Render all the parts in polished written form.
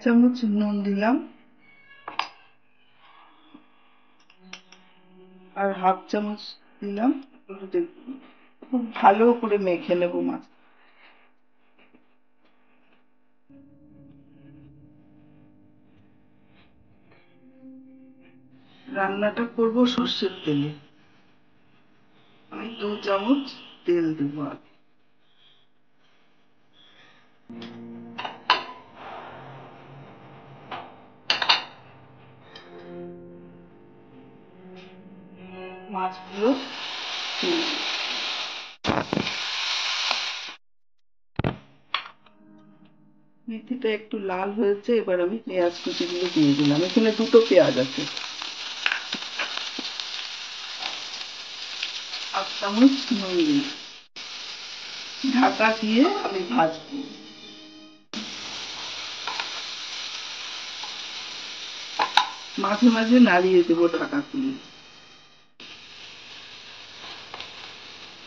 চামচ নুন দিলাম আর হাফ চামচ দিলাম হলুদের গুঁড়ো। খুব ভালো করে মেখে নেব মাছ। রান্নাটা করব সর্ষের তেলে। আমি 2 চামচ তেল দেব আগে। মাছগুলো মেথিটা একটু লাল হয়েছে, এবার আমি পেঁয়াজ কুচিগুলো দিয়ে দিলাম। এখানে 2টো পেঁয়াজ আছে। হাফ চামচ নুন দিই। ঢাকা দিয়ে আমি ভাজবো। মাঝে মাঝে নাড়িয়ে দেবো ঢাকা খুলে।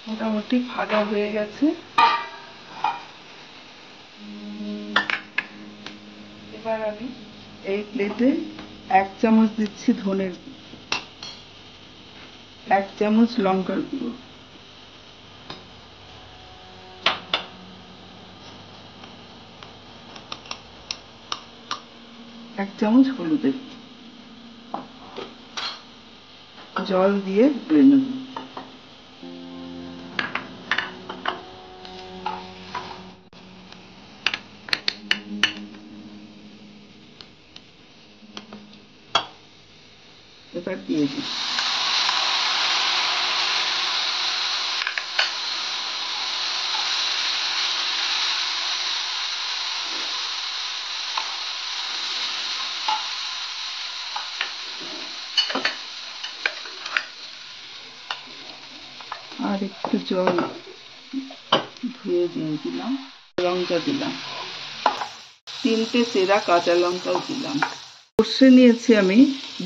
মোটামুটি ভাজা হয়ে গেছে। এবার আমি এই প্লেটে 1 চামচ দিচ্ছি ধনের গুঁড়ো, 1 চামচ লঙ্কার গুঁড়ো, 1 চামচ হলুদের জল দিয়ে ধুয়ে নেব। এবার দিয়ে দিই। আর একটু জল ধুয়ে দিয়ে দিলাম। লঙ্কা দিলাম, 3টে চেরা কাঁচা লঙ্কাও দিলাম। সর্ষে নিয়েছি আমি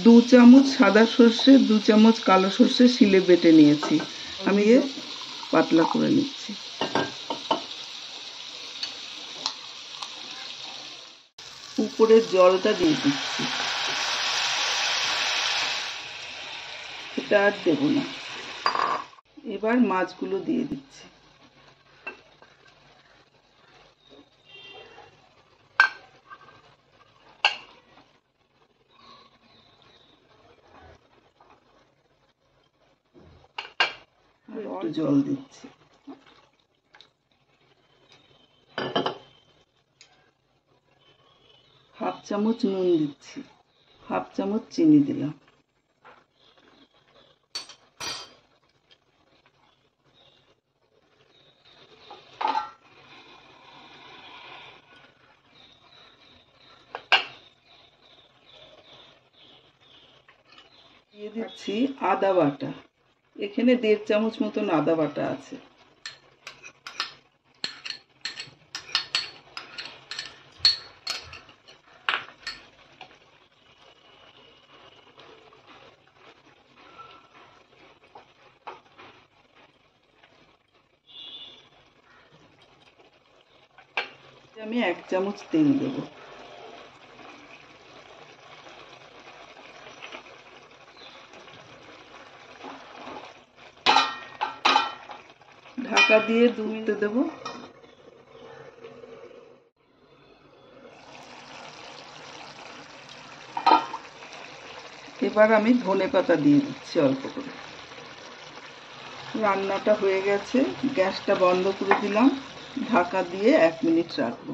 2 চামচ সাদা সর্ষে, 2 চামচ কালো সর্ষে শিলে বেটে নিয়েছি। আমি পাতলা করে নিচ্ছি। উপরের জলটা দিয়ে দিচ্ছি। এটা আর দেব না। এবার মাছগুলো দিয়ে দিচ্ছি। একটু জল দিচ্ছি। হাফ চামচ নুন দিচ্ছি, হাফ চামচ চিনি দিলাম। দিয়ে দিচ্ছি আদা বাটা। এখানে 1.5 চামচ মতন আদা বাটা আছে। আমি 1 চামচ তেল দেব। ঢাকা দিয়ে 2 মিনিট দেব। এবার আমি ধনেপাতা দিয়ে দিচ্ছি অল্প করে। রান্নাটা হয়ে গেছে, গ্যাসটা বন্ধ করে দিলাম। ঢাকা দিয়ে 1 মিনিট রাখবো।